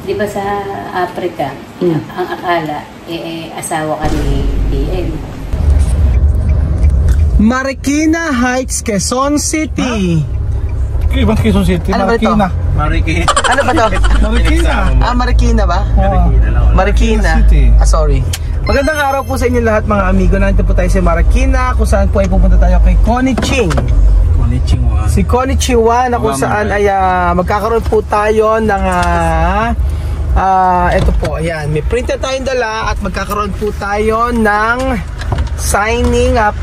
Di ba sa Africa, ang akala, asawa ka ni DM. Marikina Heights, Quezon City. Ibang Quezon City, ano Marikina. Marikina. Ano ba to? Marikina. Marikina ba? Marikina. Sorry. Magandang araw po sa inyo lahat mga amigo. Nandito po tayo sa Marikina, kung saan po ay pupunta tayo kay Connie Ching. Si Connie Chiwa na kung saan ay magkakaroon po tayo ng ito po, ayan, may printer tayong dala at magkakaroon po tayo ng signing up,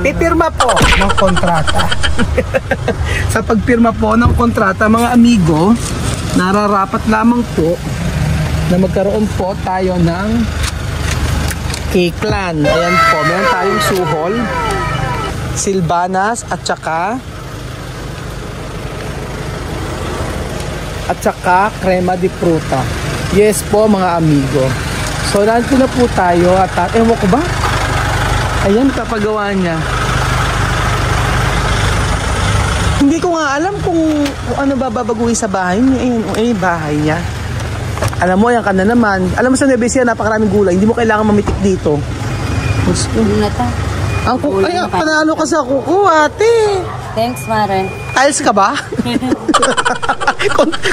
pipirma po ng kontrata. Sa pagpirma po ng kontrata mga amigo, nararapat lamang po na magkaroon po tayo ng K-Clan. Ayan po, meron tayong suhol, silbanas at saka crema de fruta. Yes po mga amigo. So nandito na po tayo at ewan ko ba? Ayan, kapagawa niya. Hindi ko nga alam kung ano ba babaguhin sa bahay niya. Ayun, bahay niya. Alam mo, yan ka na naman. Alam mo sa Nueva Ecija, napakaraming gulay. Hindi mo kailangan mamitik dito. Gusto. Ang kuko, ay, panalo ka sa kuko, ate. Thanks, Mare. Tiles ka ba?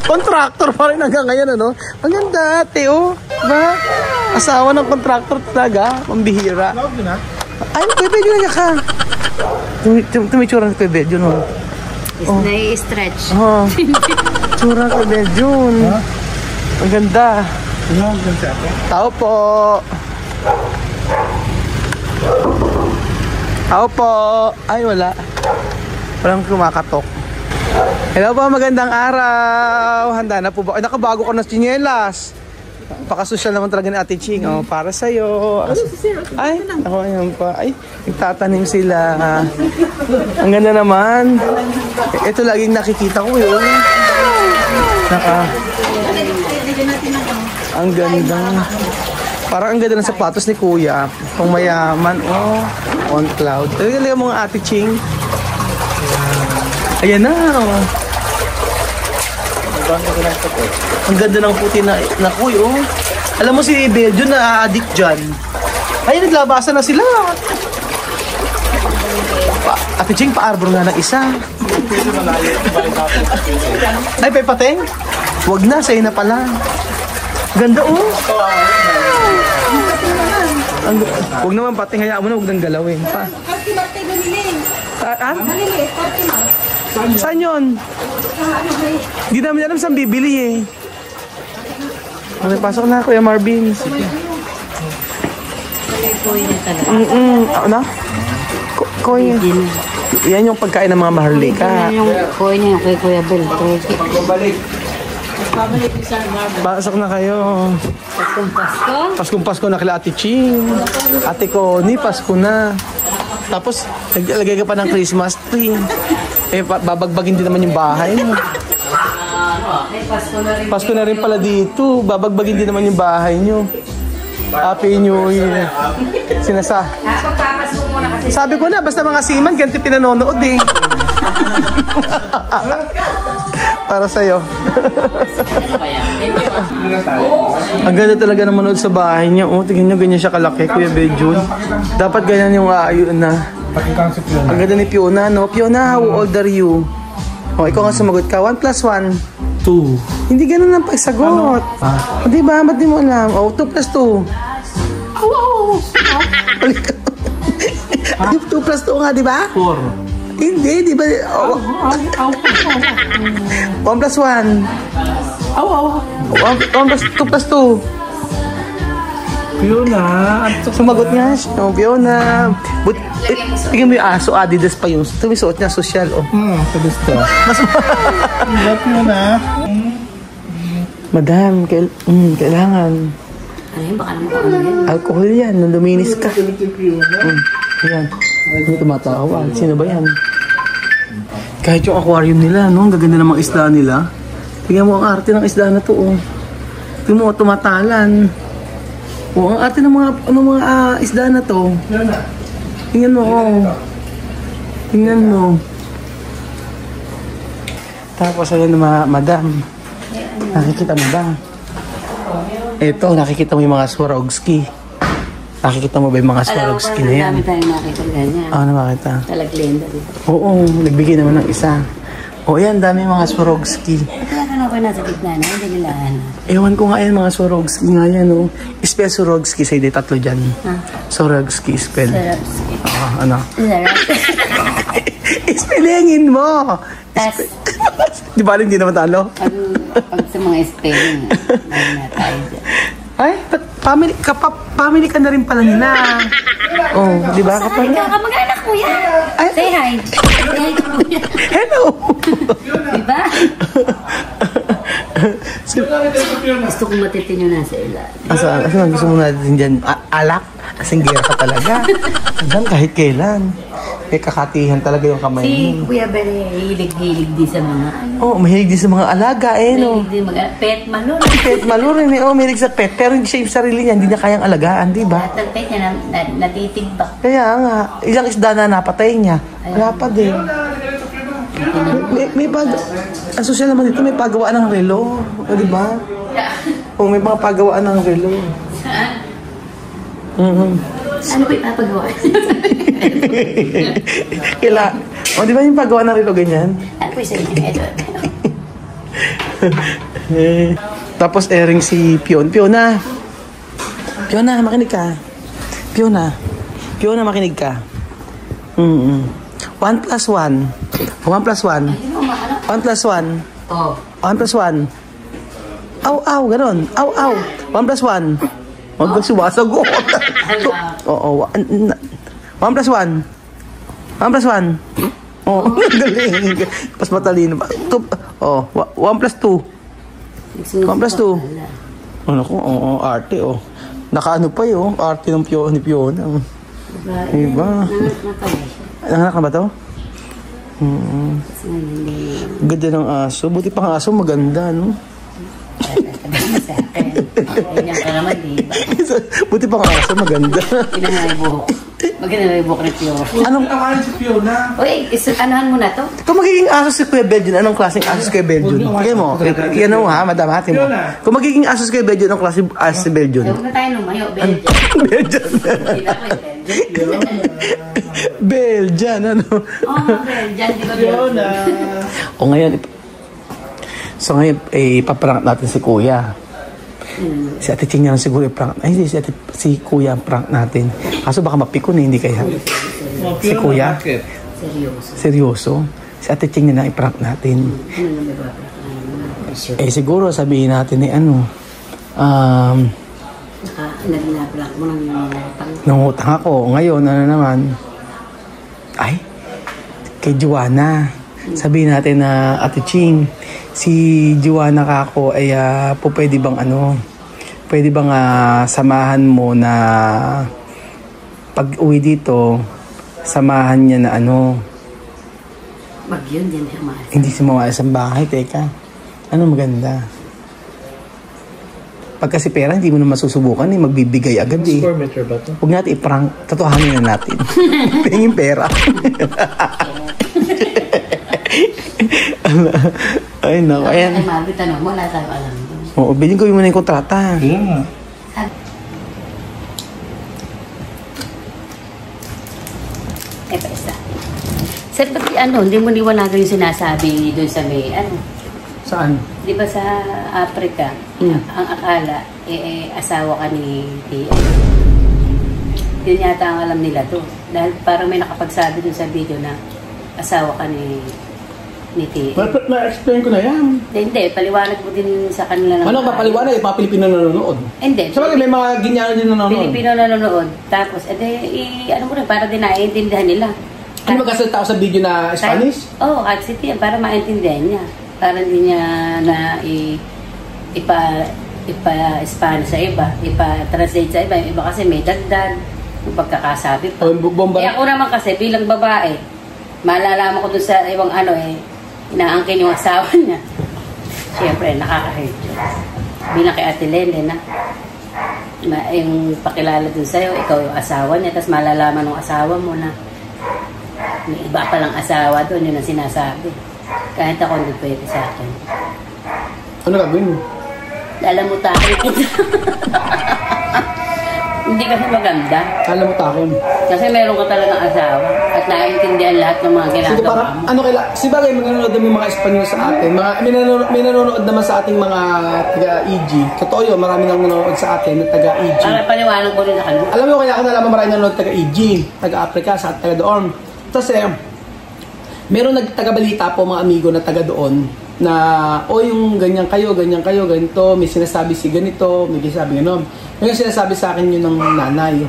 Contractor pa rin hanggang ngayon, ano? Ang ganda, ate, oh. Ba? Asawa ng contractor talaga. Pambihira. Ay, pwede na ka. Tumitsura ng pwede, yun, oh. Nai-stretch. Oh. Tsura ng pwede, yun. Ang ganda. Tao po. Tao po. Ay, wala. Walang kumakatok. Hello po, magandang araw. Handa na po ba? Ay, nakabago ko ng tsinelas. Pakasosyal naman talaga ni Ate Ching. Oh, para sa'yo. Ay, ako ayan pa. Ay, nagtatanim sila. Ang ganda naman. Ito laging nakikita ko yun. Ang ganda. Parang ang ganda ng sapatos ni Kuya. Kung mayaman, oh, on cloud. Talaga mga Ate Ching. Ayan na, oh. Ang ganda ng puti na kuya, oh. Alam mo si Beljo na addict dyan. Ay, naglabasan na sila. Ate Ching, pa-arbor nga ng isa. Ay, Pepateng? Huwag na, sa'yo na pala. Ganda, oh. Huwag naman pating, hayaan mo na, huwag nang galawin pa. Saan yun? Hindi namin alam saan bibili eh. Okay, pasok na Kuya Marvin. Sige. Ano? Koy. Yan yung pagkain ng mga maharlika. Yung koy niya kay Kuya Bel. Babalik. Pasok na kayo. Paskong Pasko na kila Ate Ching. Ate Connie, Pasko na. Tapos, naglagay ka pa ng Christmas tree. Eh, babagbagin din naman yung bahay mo. Pasko na rin pala dito. Babagbagin din naman yung bahay nyo. Happy New Year. Sabi ko na, basta mga seaman, ganito pinanonood eh. Para sa'yo. Ang ganda talaga na manood sa bahay niya. Oh, tingnan nyo, ganyan siya kalaki, Kuya Bejun. Dapat ganyan yung aayon na. Ang ganda ni Fiona, no? Fiona, how old are you? Oh, ikaw nga sumagot ka. 1 plus 1? 2. Hindi ganun ang pagsagot. O, diba? Ba't di mo alam? Oh, 2 plus 2. 2 plus 2 nga, diba? 4. Hindi, diba? 1 plus 1. 2 plus 2. Fiona. Sumagot nga siya. Oh, Fiona. Tingnan mo yung aso, Adidas pa yung tumisot niya, social. Oh. Sabis to. Fiona. Madam, kailangan. Ano yun? Baka naman ano yun? Alcohol yan, nung luminis ka. Yan. Hindi tumatawa. Sino ba yan? Kahit yung aquarium nila, no? Ang gaganda ng mga isda nila. Tingnan mo ang arte ng isda na to, oh. Tingnan mo, tumatalan. Oh, ang arte ng mga isda na to. Tingnan mo, oh. Tingnan mo. Tapos ayun madam. Nakikita mo ba? Ito, nakikita mo yung mga Swarovski. Nakikita mo ba yung mga Swarovski na yan? Dami tayong nakita ganyan. Oo, nakita. Talaglenda dito. Oo, nagbigay naman ng isa. O yan, dami yung mga Swarovski. Kaya ka na ba nasa gitna na? Hindi nila Ewan ko nga yan, mga Swarovski nga yan, oh. Spell Swarovski, say di tatlo dyan. Swarovski. Swarovski, spell. Ano? Swarovski. Spellingin mo! Tas, Di ba hindi naman talo? pag sa mga spelling, meron na tayo dyan. Ay, ba't family ka na rin pala nila. Oh, di ba? Saan ka? Kamag-anak ko yan. Ay. Say hi. Say hi to kuya. Hello! Diba? Gusto kong matitin yung nasa ilalim. Asa gusto mo natin dyan? Alak? Asinggera ka talaga. Hanggang kahit kailan. Eh, kakatihan talaga yung kamay Si mo. Kuya Bere, hilig-hilig din sa mga Oh, mahilig din sa mga alaga, no? hilig din pet malun. Pet, malurin eh. Oh, mahilig sa pet. Pero hindi siya yung sarili niya. Hindi niya kayang alagaan, di ba? Lahat ng pet niya natitigbak. Kaya nga, ilang isda na napatay niya. Wala pa din. May ang social naman dito, may pagawaan ng relo. O, di ba? O, may mga pagawaan ng relo. Saan? Mm-hmm. Ano ba ipapagawa? O, di ba yung paggawa ng relo ganyan? Ano ba yung ito? Tapos airing si Fiona, makinig ka. Fiona, makinig ka. 1 plus 1. 1 plus 1. 1 plus 1. Oh. 1 plus 1. Aw, ganun. Aw. 1 plus 1. Huwag kang sumasagot. Oo. 1 plus 1. 1 plus 1. Oh, galing. Pas matalino pa. 1 plus 2. 1 plus 2. Ano ko? Oo, arte, oh. Nakaano pa yun, arte ng ni Fiona. Diba? Nanganak na ba to? Ganda ng aso. Buti pang aso, maganda, no? Sa akin. Ganyan ka naman, diba? Buti pang aso, maganda. Pinangalay buhok. Maganda na yung buhok ni Fiona. Anong kawain si Fiona? Uy, anahan mo na to? Kung magiging aso si Kuya Belgian, anong klaseng aso si Kuya Belgian? Kaya mo, yan mo ha, madam, hati mo. Kung magiging aso si Kuya Belgian, anong klaseng aso si Belgian? Huwag na tayo lumayo, Belgian. Belgian. Sila ko yung Belgian. Belgian, ano? Belgian, di ba Fiona? O ngayon, ngayon, ipaprank natin si Kuya. Si Ate Ching na lang siguro i-prank. Ay, hindi, si Kuya ang prank natin. Kaso baka mapikon eh, hindi kaya. Si Kuya? Seryoso? Si Ate Ching na lang i-prank natin. Siguro sabihin natin Nag-prank mo ng nangutang ako. Ngayon, ano naman? Ay, kay Joanna. Sabihin natin na Ate Ching, si Joanna kako ay pwede bang samahan mo na pag uwi dito, samahan niya na wag yun, yan hindi sumawala sa bahay, teka. Ano maganda? Pag kasi pera, hindi mo na masusubukan, magbibigay agad eh. Square meter ba ito? Huwag natin i-prank, tatuhanin na natin. Pingin pera. Ay, naku, ayan. Ay, Mabi, tanong mo, wala tayo alam doon. Oo, bilhin ko muna yung kontrata. Kaya nga. Pa isa. Sir, ba't hindi mo niwanagan yung sinasabi doon sa may, Saan? di ba sa Africa, ang akala, asawa ka ni Tia. Yun yata ang alam nila to. Dahil parang may nakapagsabi doon sa video na asawa ka ni Tia. Na-explain ko na yan. Hindi, paliwanag mo din sa kanila. Ano ba paliwanag? Mga Pilipino nanonood. Hindi. Sa bagay, may mga Ginyano din nanonood. Pilipino nanonood. Tapos, ano mo rin, para din naiintindihan nila. Ano magkasalita ako sa video na Spanish? Oo, kahit si Tia, para maintindihan niya. Para hindi niya na ipa-Spanish sa iba, ipa-translate sa iba. Yung iba kasi may dagdag, yung pagkakasabi pa. Ako naman kasi, bilang babae, malalaman ko dun sa ibang inaangkin yung asawa niya. Siyempre, nakaka-hurt yun. Bilang kay Ate Lende na yung pakilala dun sa'yo, ikaw yung asawa niya, tapos malalaman ng asawa mo na May iba palang asawa doon, yun ang sinasabi. Kahit ako hindi pwede sa akin. Ano gagawin mo? Lalamutakin kita. Hindi kasi maganda. Alam mo takin. Kasi meron ka talagang asawa at naiintindihan lahat ng mga Sige, ginagawa parang, mo. ano kaya, si bagay, nanonood naman yung mga Espanyol sa atin. May nanonood naman sa ating mga taga-EG. Totoo yun, marami nang nanonood sa atin na taga-EG. Para paliwanag ko rin sa kanila. Alam mo kaya ako nalaman marami nanonood taga-EG, taga-Africa, sa taga-doon. Kasi, meron nagtaga-balita po mga amigo na taga-doon na, o yung ganyan kayo, ganito, may sinasabi si ganito, may sinasabi gano'n. Yung sinasabi sa akin yun ng nanay.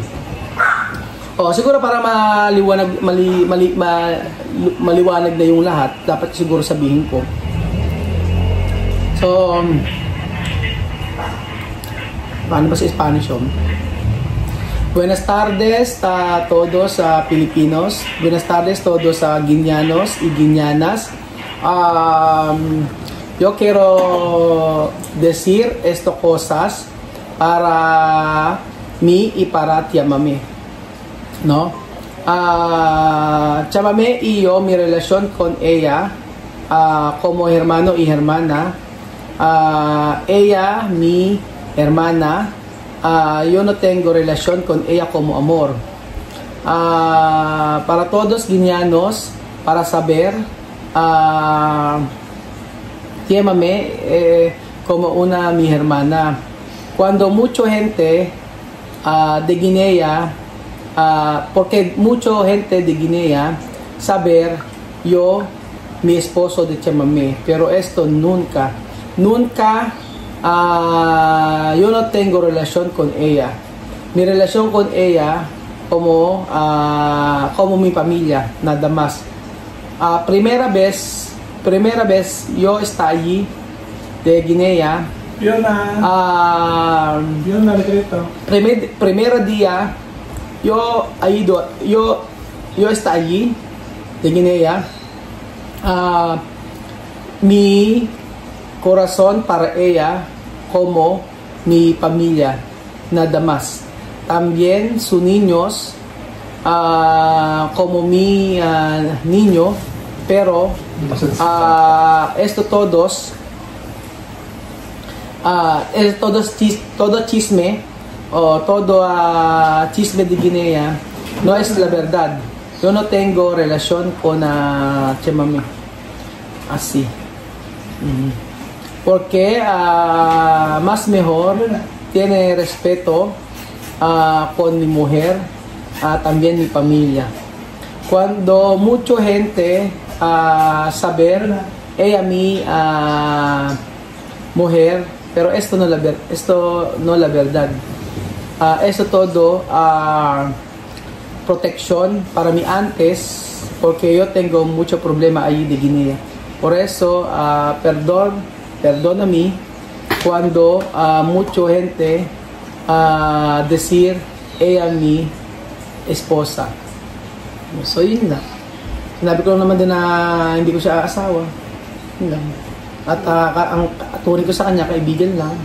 O, siguro para maliwanag na yung lahat, dapat siguro sabihin ko. So, paano ba sa Spanish yun? Buenas tardes a todos Filipinos. Buenas tardes todos Guineanos y Guineanas. Yo quiero decir esto cosas para mí y para tía Mami, ¿no? Tía Mami y yo, mi relación con ella como hermano y hermana, ella, mi hermana, yo no tengo relación con ella como amor. Para todos guineanos, para saber, tía Mami como una mi hermana. Cuando mucha gente de Guinea, porque mucha gente de Guinea saber yo, mi esposo de Chamamé, pero esto nunca, yo no tengo relación con ella. Mi relación con ella como mi familia, nada más. Primera vez yo está allí de Guinea. Yun na decreto. Primer día yo está allí de Guinea. Mi corazón para ella como mi familia, nada más. También sus niños como mi niño, pero esto todos todo chisme o todo chisme de Guinea no es la verdad. Yo no tengo relación con Chamamé así. Porque más mejor tiene respeto con mi mujer, también mi familia. Cuando mucha gente saber ella mi mujer, pero esto no la verdad. Esto todo protección para mí antes, porque yo tengo mucho problema ahí de Guinea. Por eso perdona mí cuando mucha gente decir ella mi esposa. So yun lang. Sinabi ko naman din na hindi ko siya asawa. Yun lang. At ang turing ko sa kanya, kaibigan lang.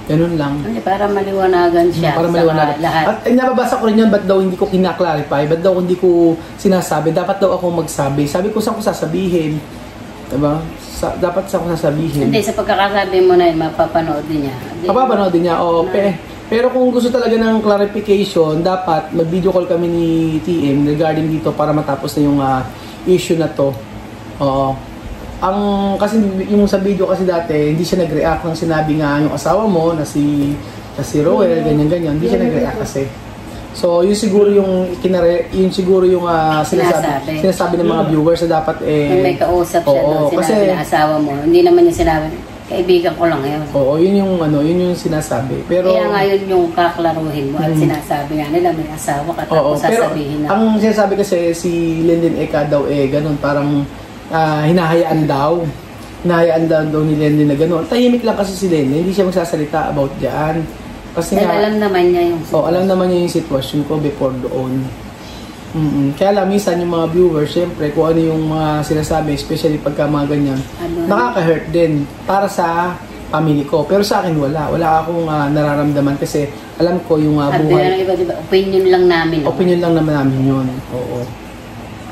Ganun lang. Para maliwanagan siya para maliwanagan. Lahat. At nababasa ko rin yan, ba't daw hindi ko kinaklarify? Ba't daw hindi ko sinasabi? Dapat daw ako magsabi. Sabi ko, saan ko sasabihin? Diba? Dapat saan ko sasabihin? Hindi, sa pagkakasabi mo na yun, mapapanood din niya. Mapapanood din niya, oo. Pero kung gusto talaga ng clarification, dapat mag-video call kami ni TM regarding dito para matapos na yung issue na to. Oo. Kasi yung sa video kasi dati, hindi siya nag-react nang sinabi nga yung asawa mo na si Roel, ganyan-ganyan. Hindi siya nag-react kasi. So, yun siguro yung sinasabi ng mga viewers na dapat may kausap siya doon, sinabi na asawa mo. Hindi naman yung sinabi, kaibigan ko lang yun. Oo, yun yung sinasabi. Pero kaya nga yun yung kaklaruhin mo at sinasabi nga nila may asawa ka tapos sasabihin na. Ang sinasabi kasi si Linden Eka daw ganun, parang hinahayaan daw ni Linden na ganun. Tahimik lang kasi si Linden, hindi siya magsasalita about dyan. Kasi alam naman niya yung sitwasyon. alam naman niya yung sitwasyon ko before doon. Kaya lang minsan yung mga viewers, syempre kung ano yung mga sinasabi, especially pagka mga ganyan, nakaka-hurt din para sa family ko. Pero sa akin wala akong nararamdaman kasi alam ko yung buhay. Iba, diba? Opinion lang namin. Opinion lang naman namin yun. Oo.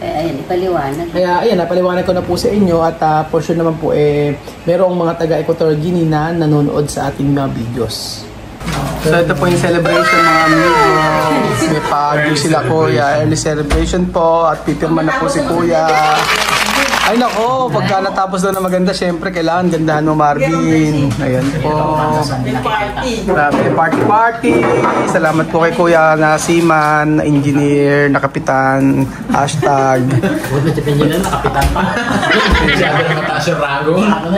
Ayan, ipaliwanag. Kaya ayan, napaliwanag ko na po sa inyo at for sure naman po merong mga taga Equatorial Guinea na nanonood sa ating mga videos. So ito po yung celebration mga amigos. May pag sila kuya. Early celebration po at pipirma na po si kuya. Ay nako, pagka natapos daw na maganda, syempre kailangan gandahan mo Marvin. Ayan po. Grabe, party. Salamat po kay kuya na seaman, na engineer, na kapitan, hashtag.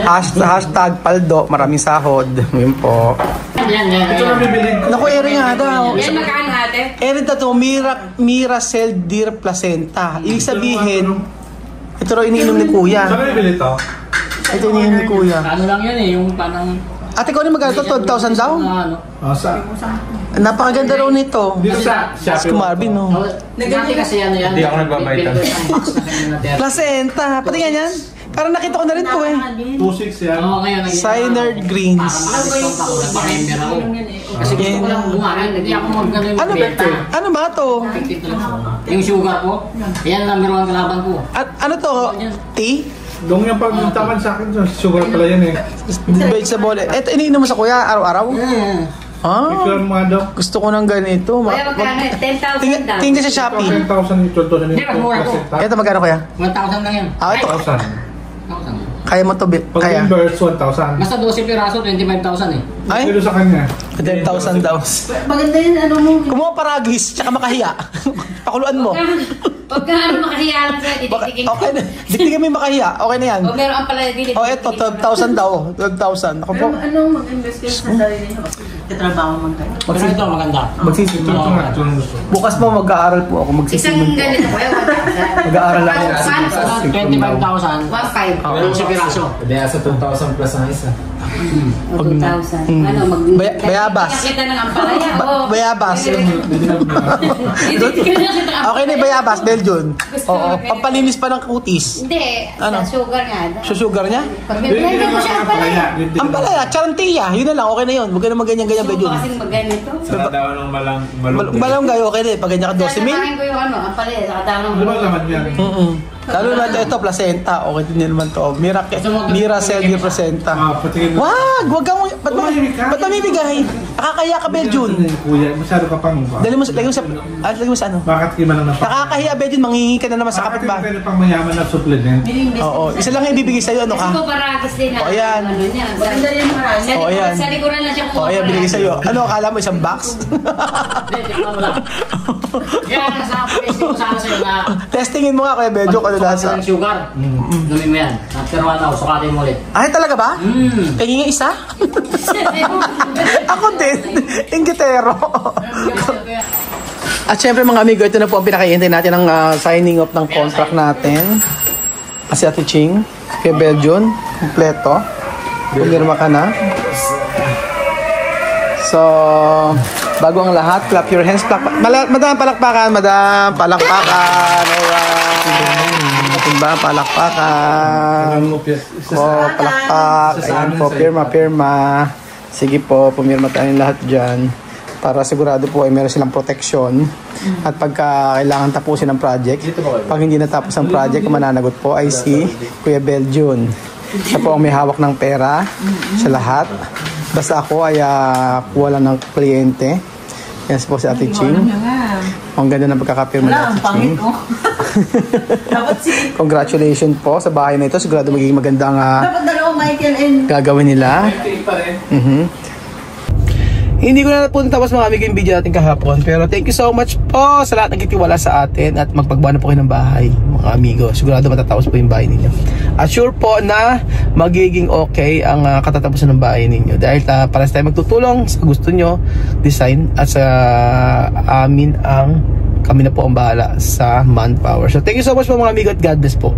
Hashtag paldo, maraming sahod. Yun po. Naku, eri nga daw. Yan, magkano ate? Eri na to, Miracell Deer Placenta. Ibig sabihin, ito rin iniinom ni kuya. Saan nabili ito? Ito iniinom ni kuya. Ano lang yan yung parang... Ate ko, magkano ito? 12,000 daw? Saan? Napakaganda raw nito. Dito sa Si Marvin, no? Nagati kasi yan. Hindi ako nagbabayad. Placenta. Pati nga yan. Parang nakita ko na rin to 2.6 yan. Oo, ngayon. Cyanide Greens. Kasi gusto ko lang gumawa. Hindi ako mag-benta. Ano ba to? Yung sugar ko, yan lang meron ang kalaban ko. Ano to? Tea? Dong yung pagtaman sa akin, sugar pala yan Vegetable. Ito iniinom mo sa kuya araw-araw? Ikaw mga daw. Gusto ko ng ganito. Kaya magkano? 10,000 daw. Tingnan sa Shopee. 10,000 ito Hindi, mura ko. Ito magkano kuya? 1,000 lang yan. Ito. 1,000. Kaya mo to, Pag kaya? inverse, 1,000. Basta 12 piraso, 25,000 Ay? Pero sa kanya. 10,000 daw. Maganda yun, ano mo. Kumuha paragis, tsaka makahiya. Pakuluan mo. Pagka ano makahiya lang sa titigin. Okay na. Diktigan mo yung makahiya. Okay na yan. O meron ang pala dili. Ito, 12,000 daw. 12,000. Ako po. Ano mag-invest kayo sa sarili niyo kasi katrabaho man kayo? Pero ito maganda. Magsisimula. Ito nga, ito ang gusto. Bukas po mag-aaral po ako. Isang Magsisimula po. ganito po, 1,000. Mag-aaral ako. 25,000. 1,500. 12 piraso. Hindi, sa 2,000 plus ang isa. O 2,000. Ano, Bayabas. Kita ng ampalaya. O. Bayabas. Okay na yung bayabas, Belgian. Oo, pampalinis pa ng kutis. Hindi, Ano? sa sugar nga. Sa sugar niya? Pag may mo siya ampalaya. Ang palaya, charantilla. Yun na lang, okay na yun. Huwag ka na mag-ganyan-ganyan, Gusto Belgian. ko kasing magganito. Sa daw ng malungkot. Malunggay, okay na eh. Pag ganyan ka 12 mil. Sasabahin ko yung ano, ampalaya. Saka Ano ba laman yan? Lalo na ito, placenta. Okay din naman to. Miracell Deer Placenta. Patingin mo. Wag kang, ba't mamimigay? Nakakaya ka, Belgian. Kuya, masyado ka pang mukha. Lagyan mo sa ano? Bakit kima lang na Nakakahiya, Belgian. Manghihingi ka na naman sa Bakit kapitbahay. kayo pang mayaman na supplement? Oo, isa lang yung ibibigay sa'yo. Ano Kasi ka? ko paragis din na. O, yan. Ano niya. Maganda rin marami. O, yan. Sa likuran lang siya O, ayan, binigay sa'yo. Ano, akala mo isang box? Hindi, tikman mo lang. Yan, sa Facebook ko sana sa'yo na... Testingin mo nga, Kuya Belgian, kung ano nasa. Ng sugar. Lumin mo yan. After 1 hour, sukatin mo ulit. Ay, talaga ba? Tingin nga isa? Ako din. Ingitero. At syempre mga amigo, ito na po ang pinakahihintay natin ng signing off ng contract natin. Kasi Ate Ching, kay Belgian, kompleto. Pumirma ka na. So, bago ang lahat, clap your hands. Madam, palakpakan. Madam, palakpakan. Alright. Diba? Palakpakan. Palakpak. Ayan po, pirma. Sige po, pumirma tayong lahat dyan. Para sigurado po ay meron silang protection. At pagka kailangan tapusin ang project, pag hindi natapos ang project, mananagot po ay si Kuya Belgian. Siya po ang may hawak ng pera sa lahat. Basta ako ay kuha lang ng kliyente. Yan po si Ate Ching. Ang ganda ng pagkakapirma ni Ate Ching. Congratulations po sa bahay na ito. Sigurado magiging magandang Dapat dalawang Michael and... gagawin nila. Hindi ko na po natapos mga amigo yung video natin kahapon. Pero thank you so much po sa lahat ng nagtitiwala sa atin. At magpagbuo na po kayo ng bahay, mga amigo. Sigurado matatapos po yung bahay ninyo. At sure po na magiging okay ang katatapusan ng bahay ninyo. Dahil pares tayo magtutulong sa gusto nyo, design. At sa amin kami na po ang bahala sa manpower. So thank you so much po mga amigo at God bless po.